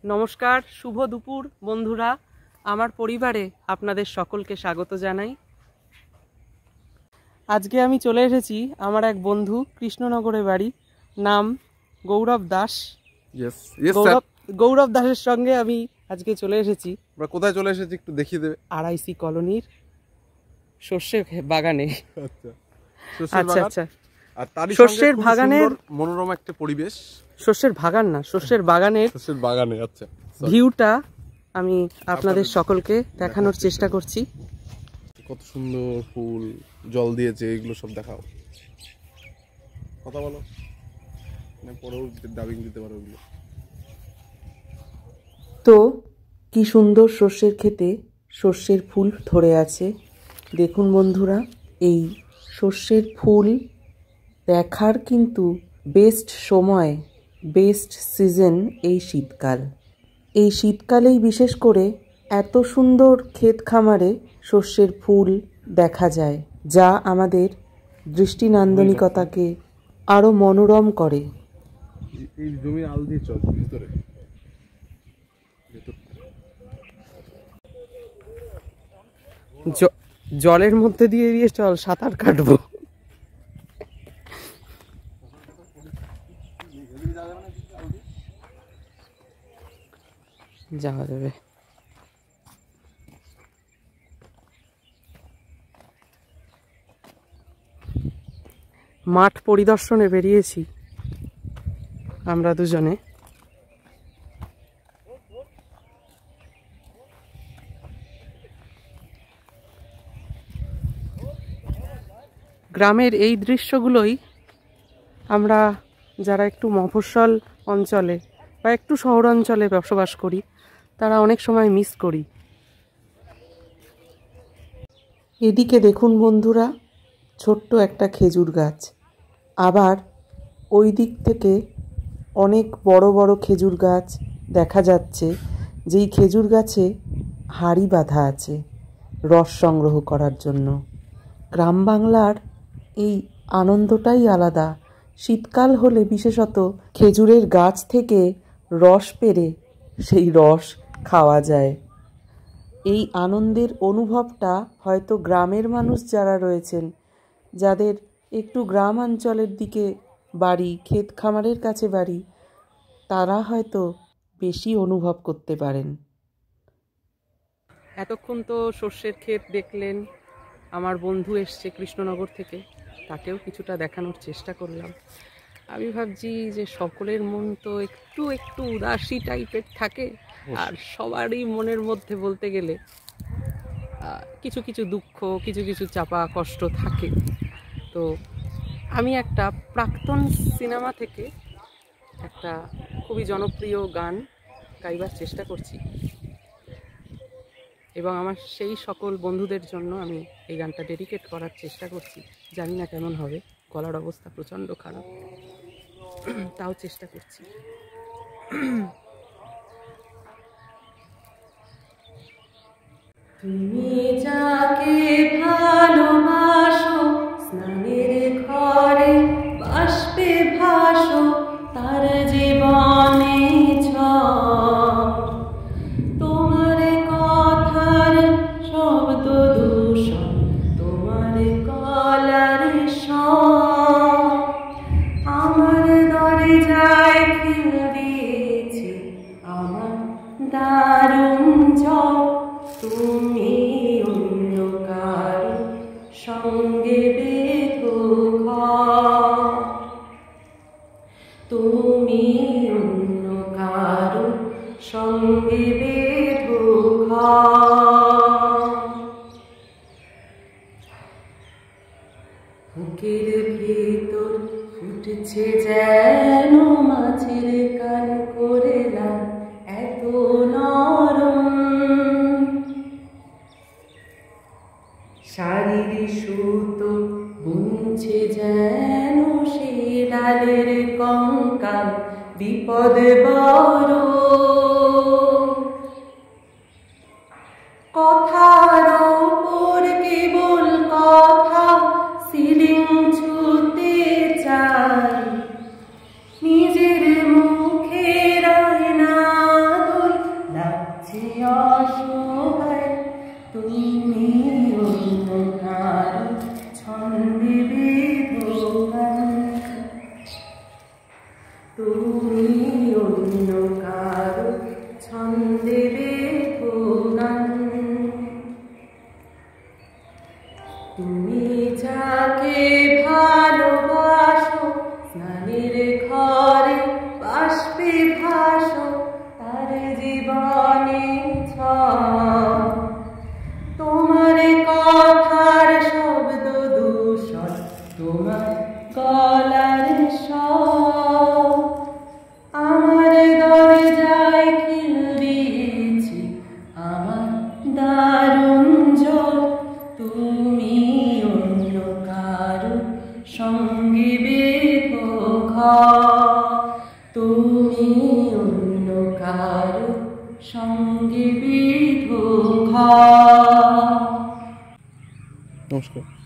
নমস্কার, শুভ দুপুর বন্ধুরা। আমার পরিবারে আপনাদের সকলকে স্বাগত জানাই। আজকে আমি চলে এসেছি আমার এক বন্ধু, কৃষ্ণনগরে বাড়ি, নাম গৌরব দাস। গৌরব দাসের সঙ্গে আমি আজকে চলে এসেছি। আমরা কোথায় চলে এসেছি একটু দেখিয়ে দেবে? আড়াইসি কলোনির সর্ষে বাগানে। আচ্ছা আচ্ছা। আর তারই সর্ষের বাগানের মনোরম একটা পরিবেশ। সর্ষের বাগান না, সর্ষের বাগানের আচ্ছা ভিউটা আমি আপনাদের সকলকে দেখানোর চেষ্টা করছি। কত সুন্দর ফুল, জল দিয়েছে, এগুলো সব দেখাও। কথা বলো, পরেও ডাবিং দিতে পারো ওগুলো। তো কি সুন্দর সর্ষের ক্ষেতে সর্ষের ফুল ধরে আছে। দেখুন বন্ধুরা, এই সর্ষের ফুল দেখার কিন্তু বেস্ট সময়, বেস্ট সিজন এই শীতকাল। এই শীতকালেই বিশেষ করে এত সুন্দর ক্ষেত খামারে সর্ষের ফুল দেখা যায়, যা আমাদের দৃষ্টিনান্দনিকতাকে আরো মনোরম করে। এই জমি আল দিয়ে চল ভিতরে। জলের মধ্যে দিয়ে দিয়ে চল, সাঁতার কাটবো। যাওয়া যাবে। মাঠ পরিদর্শনে বেরিয়েছি আমরা দুজনে। গ্রামের এই দৃশ্যগুলোই আমরা যারা একটু মফস্বল অঞ্চলে বা একটু শহর অঞ্চলে বসবাস করি তারা অনেক সময় মিস করি। এদিকে দেখুন বন্ধুরা, ছোট্ট একটা খেজুর গাছ, আবার ওই দিক থেকে অনেক বড় বড় খেজুর গাছ দেখা যাচ্ছে, যেই খেজুর গাছে হাঁড়ি বাঁধা আছে রস সংগ্রহ করার জন্য। গ্রাম বাংলার এই আনন্দটাই আলাদা। শীতকাল হলে বিশেষত খেজুরের গাছ থেকে রস পেড়ে সেই রস খাওয়া যায়। এই আনন্দের অনুভবটা হয়তো গ্রামের মানুষ যারা রয়েছেন, যাদের একটু গ্রাম অঞ্চলের দিকে বাড়ি, ক্ষেত খামারের কাছে বাড়ি, তারা হয়তো বেশি অনুভব করতে পারেন। এতক্ষণ তো সর্ষের ক্ষেত দেখলেন। আমার বন্ধু এসছে কৃষ্ণনগর থেকে, তাকেও কিছুটা দেখানোর চেষ্টা করলাম। আমি ভাবছি যে সকলের মন তো একটু একটু উদাসী টাইপের থাকে, আর সবারই মনের মধ্যে বলতে গেলে কিছু কিছু দুঃখ, কিছু কিছু চাপা কষ্ট থাকে। তো আমি একটা প্রাক্তন সিনেমা থেকে একটা খুবই জনপ্রিয় গান গাইবার চেষ্টা করছি, এবং আমার সেই সকল বন্ধুদের জন্য আমি এই গানটা ডেডিকেট করার চেষ্টা করছি। জানি না কেমন হবে, গলার অবস্থা প্রচণ্ড খারাপ, তাও চেষ্টা করছি। তুমি যাকে ভালোবাসো, স্নানের ঘরে বাষ্পে ভাসো, তার জীবনে তোমার কথার শব্দ দূষণ, তোমার গলার স্বর আমার দরজায় খিল দিয়েছে, আমার দারুণ ঝড়। তুমি অন্য কারো সঙ্গে বেঁধো ঘর, তুমি অন্য কারো সঙ্গে বেঁধো ঘর। বুকের ভেতর ফুটছে যেন মাছের কান করে লাল, এত নরম শাড়ির সুতো বুনছে যেন সে লালের কঙ্কাল, বিপদ বড় সঙ্গে বেঁধো ঘা। নমস্কার।